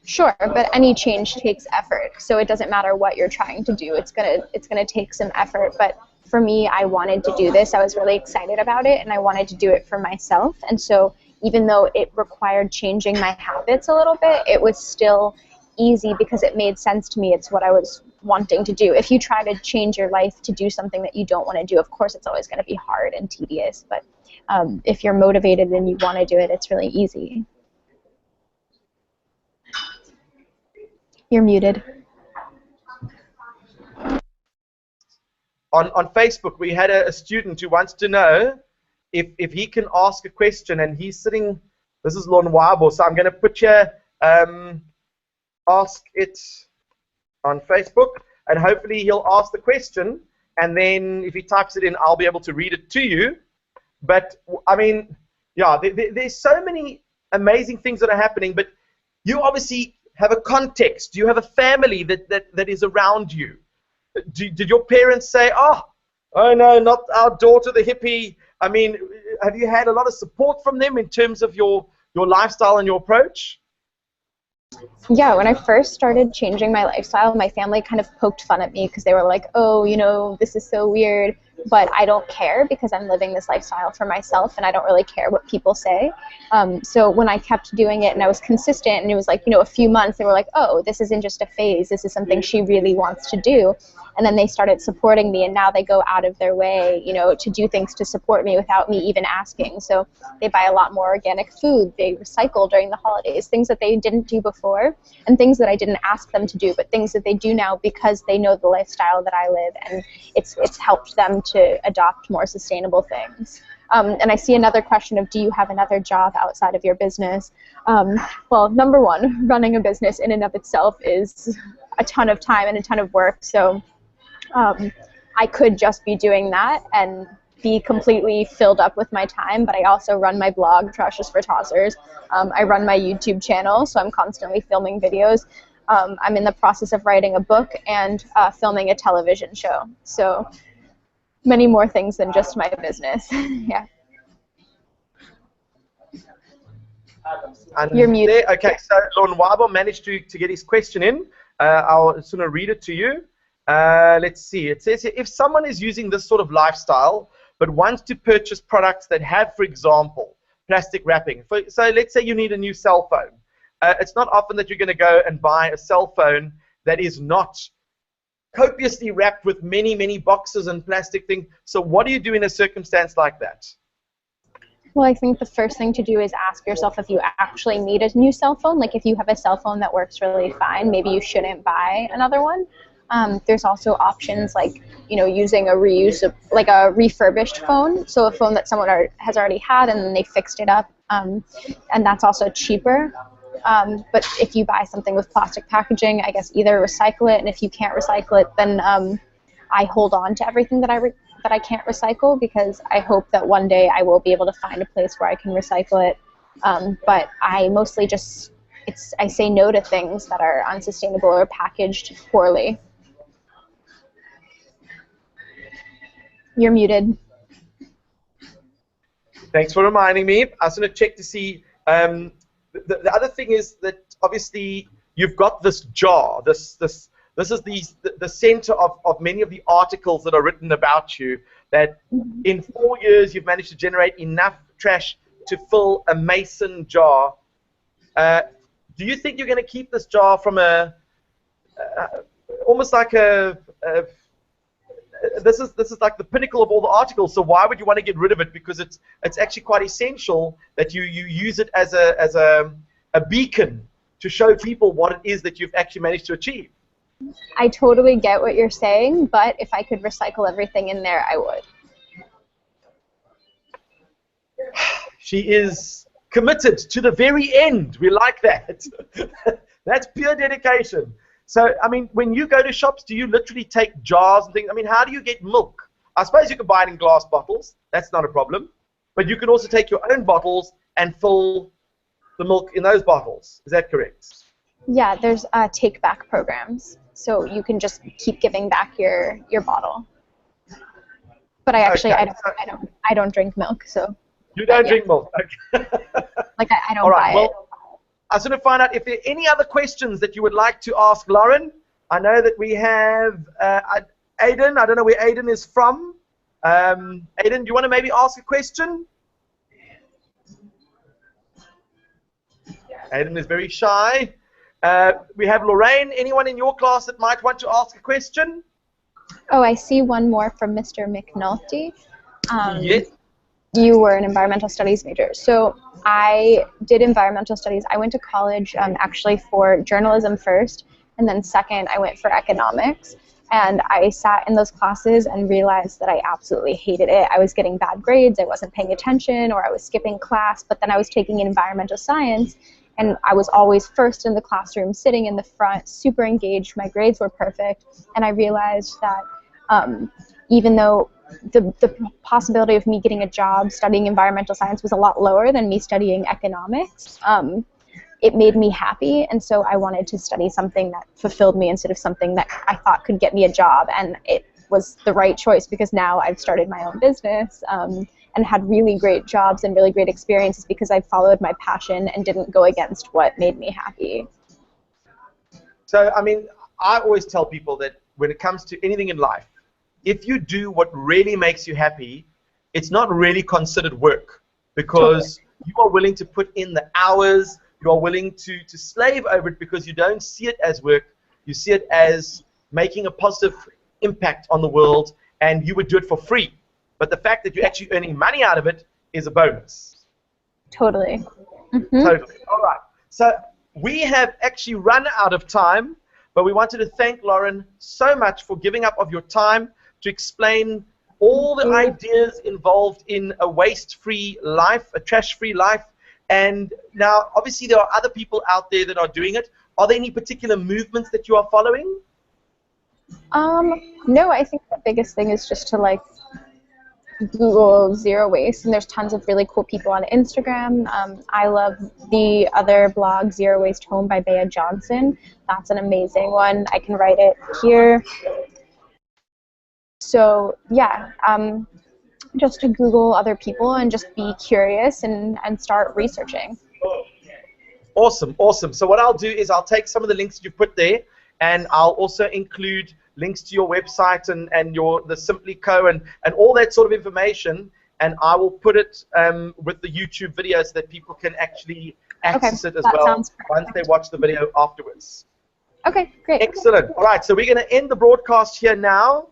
Sure, but any change takes effort. So it doesn't matter what you're trying to do. It's gonna take some effort. But for me, I wanted to do this. I was really excited about it, and I wanted to do it for myself. And so even though it required changing my habits a little bit, it was still easy because it made sense to me. It's what I was wanting to do. If you try to change your life to do something that you don't want to do, of course it's always going to be hard and tedious, but if you're motivated and you want to do it, it's really easy. You're muted. On Facebook, we had a student who wants to know if he can ask a question, and he's sitting This is Lonwabo. So I'm going to put here, ask it on Facebook, and hopefully he'll ask the question, and then if he types it in, I'll be able to read it to you. But, I mean, yeah, there's so many amazing things that are happening, but you obviously have a context. You have a family that is around you. Did your parents say, oh no, not our daughter, the hippie? I mean, have you had a lot of support from them in terms of your lifestyle and your approach? Yeah, when I first started changing my lifestyle, my family kind of poked fun at me because they were like, oh, you know, this is so weird. But I don't care because I'm living this lifestyle for myself and I don't really care what people say. So when I kept doing it and I was consistent and it was like, you know, a few months, they were like, oh, this isn't just a phase. This is something she really wants to do. And then they started supporting me, and now they go out of their way, you know, to do things to support me without me even asking. So they buy a lot more organic food. They recycle during the holidays, things that they didn't do before, and things that I didn't ask them to do, but things that they do now because they know the lifestyle that I live, and it's helped them to adopt more sustainable things. And I see another question of, do you have another job outside of your business? Well, number one, running a business in and of itself is a ton of time and a ton of work. So I could just be doing that and be completely filled up with my time, but I also run my blog, Trashes for Tossers. I run my YouTube channel, so I'm constantly filming videos. I'm in the process of writing a book and filming a television show. So many more things than just my business. Yeah. And you're muted. Okay, so Lonwabo managed to get his question in. I'll sort of read it to you. Let's see. It says here, if someone is using this sort of lifestyle but wants to purchase products that have, for example, plastic wrapping. So let's say you need a new cell phone. It's not often that you're going to go and buy a cell phone that is not copiously wrapped with many, many boxes and plastic things. So what do you do in a circumstance like that? Well, I think the first thing to do is ask yourself if you actually need a new cell phone. Like if you have a cell phone that works really fine, maybe you shouldn't buy another one. There's also options like, you know, using a refurbished phone, so a phone that someone has already had and then they fixed it up, and that's also cheaper. But if you buy something with plastic packaging, I guess either recycle it, and if you can't recycle it, then I hold on to everything that I can't recycle, because I hope that one day I will be able to find a place where I can recycle it. But I mostly just I say no to things that are unsustainable or packaged poorly. You're muted. Thanks for reminding me. I was going to check to see. The other thing is that obviously you've got this jar. This is the center of many of the articles that are written about you. That in 4 years you've managed to generate enough trash to fill a mason jar. Do you think you're going to keep this jar from almost like this is like the pinnacle of all the articles, so why would you want to get rid of it? Because it's actually quite essential that you use it as a beacon to show people what it is that you've actually managed to achieve. I totally get what you're saying, but if I could recycle everything in there, I would. She is committed to the very end. We like that. That's pure dedication. So, I mean, when you go to shops, do you literally take jars and things? I mean, how do you get milk? I suppose you can buy it in glass bottles. That's not a problem. But you can also take your own bottles and fill the milk in those bottles. Is that correct? Yeah, there's take-back programs. So you can just keep giving back your bottle. But I actually, okay. I don't drink milk, so. You don't drink milk? Okay. Like, I don't buy it. I was going to find out if there are any other questions that you would like to ask Lauren. I know that we have Aiden. I don't know where Aiden is from. Aiden, do you want to maybe ask a question? Aiden is very shy. We have Lorraine. Anyone in your class that might want to ask a question? Oh, I see one more from Mr. McNulty. Yes. You were an environmental studies major. So I did environmental studies. I went to college actually for journalism first, and then second I went for economics. And I sat in those classes and realized that I absolutely hated it. I was getting bad grades, I wasn't paying attention, or I was skipping class, but then I was taking environmental science, and I was always first in the classroom, sitting in the front, super engaged, my grades were perfect, and I realized that even though the possibility of me getting a job studying environmental science was a lot lower than me studying economics, it made me happy, and so I wanted to study something that fulfilled me instead of something that I thought could get me a job. And it was the right choice because now I've started my own business and had really great jobs and really great experiences because I followed my passion and didn't go against what made me happy. So, I mean, I always tell people that when it comes to anything in life, if you do what really makes you happy, it's not really considered work because you are willing to put in the hours. You are willing to slave over it because you don't see it as work. You see it as making a positive impact on the world, and you would do it for free. But the fact that you're actually earning money out of it is a bonus. Totally. Totally. All right. So we have actually run out of time, but we wanted to thank Lauren so much for giving up of your time to explain all the ideas involved in a waste-free life, a trash-free life. And now, obviously, there are other people out there that are doing it. Are there any particular movements that you are following? No, I think the biggest thing is just to like Google zero waste, and there's tons of really cool people on Instagram. I love the other blog, Zero Waste Home by Bea Johnson. That's an amazing one. I can write it here. So yeah, just to Google other people and just be curious and start researching. Awesome, awesome. So what I'll do is I'll take some of the links you put there, and I'll also include links to your website and the Simply Co. and all that sort of information, and I will put it with the YouTube video so that people can actually access it as well once they watch the video afterwards. Okay, great. Excellent. All right, so we're going to end the broadcast here now.